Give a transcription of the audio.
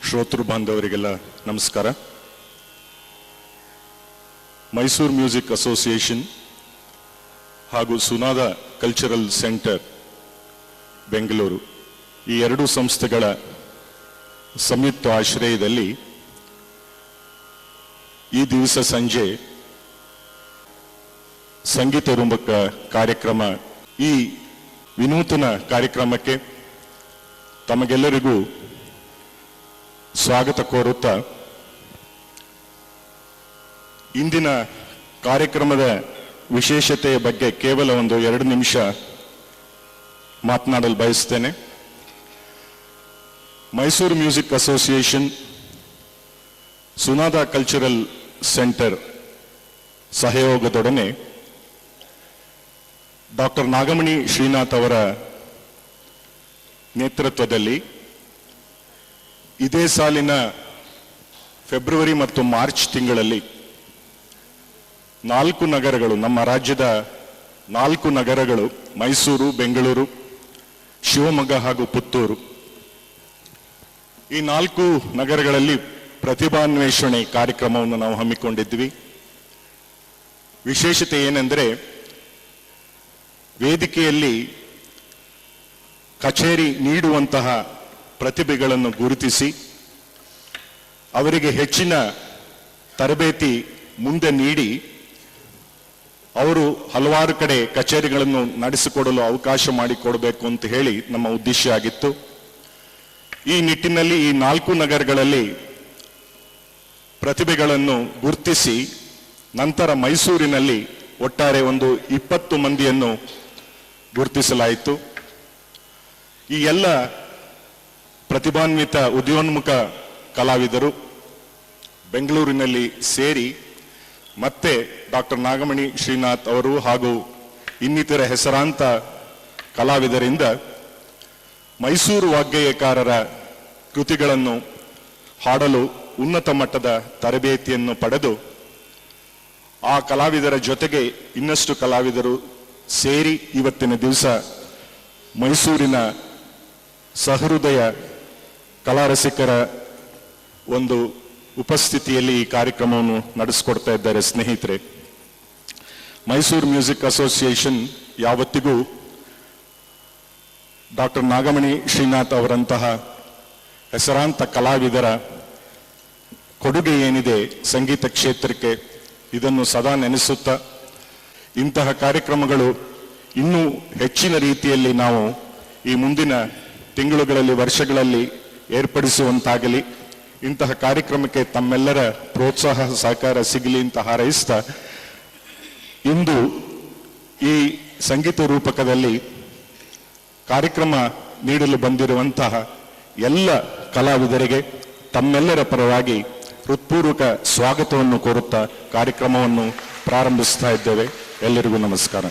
ಶ್ರೋತೃ ಬಾಂಧವರಿಗೆಲ್ಲ ನಮಸ್ಕಾರ. ಮೈಸೂರು ಮ್ಯೂಸಿಕ್ ಅಸೋಸಿಯೇಷನ್ ಹಾಗೂ ಸುನಾದ ಕಲ್ಚರಲ್ ಸೆಂಟರ್ ಬೆಂಗಳೂರು ಈ ಎರಡೂ ಸಂಸ್ಥೆಗಳ ಸಂಯುಕ್ತ ಆಶ್ರಯದಲ್ಲಿ ಈ ದಿವಸ ಸಂಜೆ ಸಂಗೀತ ರುಂಬಕ ಕಾರ್ಯಕ್ರಮ, ಈ ವಿನೂತನ ಕಾರ್ಯಕ್ರಮಕ್ಕೆ ತಮಗೆಲ್ಲರಿಗೂ ಸ್ವಾಗತ ಕೋರುತ್ತಾ, ಇಂದಿನ ಕಾರ್ಯಕ್ರಮದ ವಿಶೇಷತೆಯ ಬಗ್ಗೆ ಕೇವಲ ಒಂದು 2 ನಿಮಿಷ ಮಾತನಾಡಲು ಬಯಸ್ತೇನೆ. Mysuru music association, Sunada cultural centre ಸಹಯೋಗದೊಡನೆ ಡಾಕ್ಟರ್ ನಾಗಮಣಿ ಶ್ರೀನಾಥ್ ಅವರ ನೇತೃತ್ವದಲ್ಲಿ ಇದೇ ಸಾಲಿನ ಫೆಬ್ರವರಿ ಮತ್ತು ಮಾರ್ಚ್ ತಿಂಗಳಲ್ಲಿ 4 ನಗರಗಳು, ನಮ್ಮ ರಾಜ್ಯದ 4 ನಗರಗಳು, ಮೈಸೂರು, ಬೆಂಗಳೂರು, ಶಿವಮೊಗ್ಗ ಹಾಗೂ ಪುತ್ತೂರು, ಈ 4 ನಗರಗಳಲ್ಲಿ ಪ್ರತಿಭಾನ್ವೇಷಣೆ ಕಾರ್ಯಕ್ರಮವನ್ನು ನಾವು ಹಮ್ಮಿಕೊಂಡಿದ್ವಿ. ವಿಶೇಷತೆ ಏನೆಂದರೆ, ವೇದಿಕೆಯಲ್ಲಿ ಕಚೇರಿ ನೀಡುವಂತಹ ಪ್ರತಿಭೆಗಳನ್ನು ಗುರುತಿಸಿ ಅವರಿಗೆ ಹೆಚ್ಚಿನ ತರಬೇತಿ ಮುಂದೆ ನೀಡಿ ಅವರು ಹಲವಾರು ಕಡೆ ಕಚೇರಿಗಳನ್ನು ನಡೆಸಿಕೊಡಲು ಅವಕಾಶ ಮಾಡಿಕೊಡಬೇಕು ಅಂತ ಹೇಳಿ ನಮ್ಮ ಉದ್ದೇಶ ಆಗಿತ್ತು. ಈ ನಿಟ್ಟಿನಲ್ಲಿ ಈ 4 ನಗರಗಳಲ್ಲಿ ಪ್ರತಿಭೆಗಳನ್ನು ಗುರುತಿಸಿ ನಂತರ ಮೈಸೂರಿನಲ್ಲಿ ಒಟ್ಟಾರೆ ಒಂದು 20 ಮಂದಿಯನ್ನು ಗುರುತಿಸಲಾಯಿತು. ಈ ಎಲ್ಲ ಪ್ರತಿಭಾನ್ವಿತ ಉದಯೋನ್ಮುಖ ಕಲಾವಿದರು ಬೆಂಗಳೂರಿನಲ್ಲಿ ಸೇರಿ ಮತ್ತೆ ಡಾಕ್ಟರ್ ನಾಗಮಣಿ ಶ್ರೀನಾಥ್ ಅವರು ಹಾಗೂ ಇನ್ನಿತರ ಹೆಸರಾಂತ ಕಲಾವಿದರಿಂದ ಮೈಸೂರು ವಾಗ್ಗೇಯಕಾರರ ಕೃತಿಗಳನ್ನು ಹಾಡಲು ಉನ್ನತ ಮಟ್ಟದ ತರಬೇತಿಯನ್ನು ಪಡೆದು ಆ ಕಲಾವಿದರ ಜೊತೆಗೆ ಇನ್ನಷ್ಟು ಕಲಾವಿದರು ಸೇರಿ ಇವತ್ತಿನ ದಿವಸ ಮೈಸೂರಿನ ಸಹೃದಯ ಕಲಾರಸಿಕರ ಒಂದು ಉಪಸ್ಥಿತಿಯಲ್ಲಿ ಈ ಕಾರ್ಯಕ್ರಮವನ್ನು ನಡೆಸಿಕೊಡ್ತಾ ಇದ್ದಾರೆ. ಸ್ನೇಹಿತರೆ, ಮೈಸೂರು ಮ್ಯೂಸಿಕ್ ಅಸೋಸಿಯೇಷನ್ ಯಾವತ್ತಿಗೂ ಡಾಕ್ಟರ್ ನಾಗಮಣಿ ಶ್ರೀನಾಥ್ ಅವರಂತಹ ಹೆಸರಾಂತ ಕಲಾವಿದರ ಕೊಡುಗೆ ಏನಿದೆ ಸಂಗೀತ ಕ್ಷೇತ್ರಕ್ಕೆ, ಇದನ್ನು ಸದಾ ನೆನೆಸುತ್ತಾ ಇಂತಹ ಕಾರ್ಯಕ್ರಮಗಳು ಇನ್ನೂ ಹೆಚ್ಚಿನ ರೀತಿಯಲ್ಲಿ ನಾವು ಈ ಮುಂದಿನ ತಿಂಗಳುಗಳಲ್ಲಿ, ವರ್ಷಗಳಲ್ಲಿ ಏರ್ಪಡಿಸುವಂತಾಗಲಿ, ಇಂತಹ ಕಾರ್ಯಕ್ರಮಕ್ಕೆ ತಮ್ಮೆಲ್ಲರ ಪ್ರೋತ್ಸಾಹ ಸಹಕಾರ ಸಿಗಲಿ ಅಂತ ಹಾರೈಸ್ತಾ, ಇಂದು ಈ ಸಂಗೀತ ರೂಪಕದಲ್ಲಿ ಕಾರ್ಯಕ್ರಮ ನೀಡಲು ಬಂದಿರುವಂತಹ ಎಲ್ಲ ಕಲಾವಿದರಿಗೆ ತಮ್ಮೆಲ್ಲರ ಪರವಾಗಿ ಹೃತ್ಪೂರ್ವಕ ಸ್ವಾಗತವನ್ನು ಕೋರುತ್ತಾ ಕಾರ್ಯಕ್ರಮವನ್ನು ಪ್ರಾರಂಭಿಸ್ತಾ ಇದ್ದೇವೆ. ಎಲ್ಲರಿಗೂ ನಮಸ್ಕಾರ.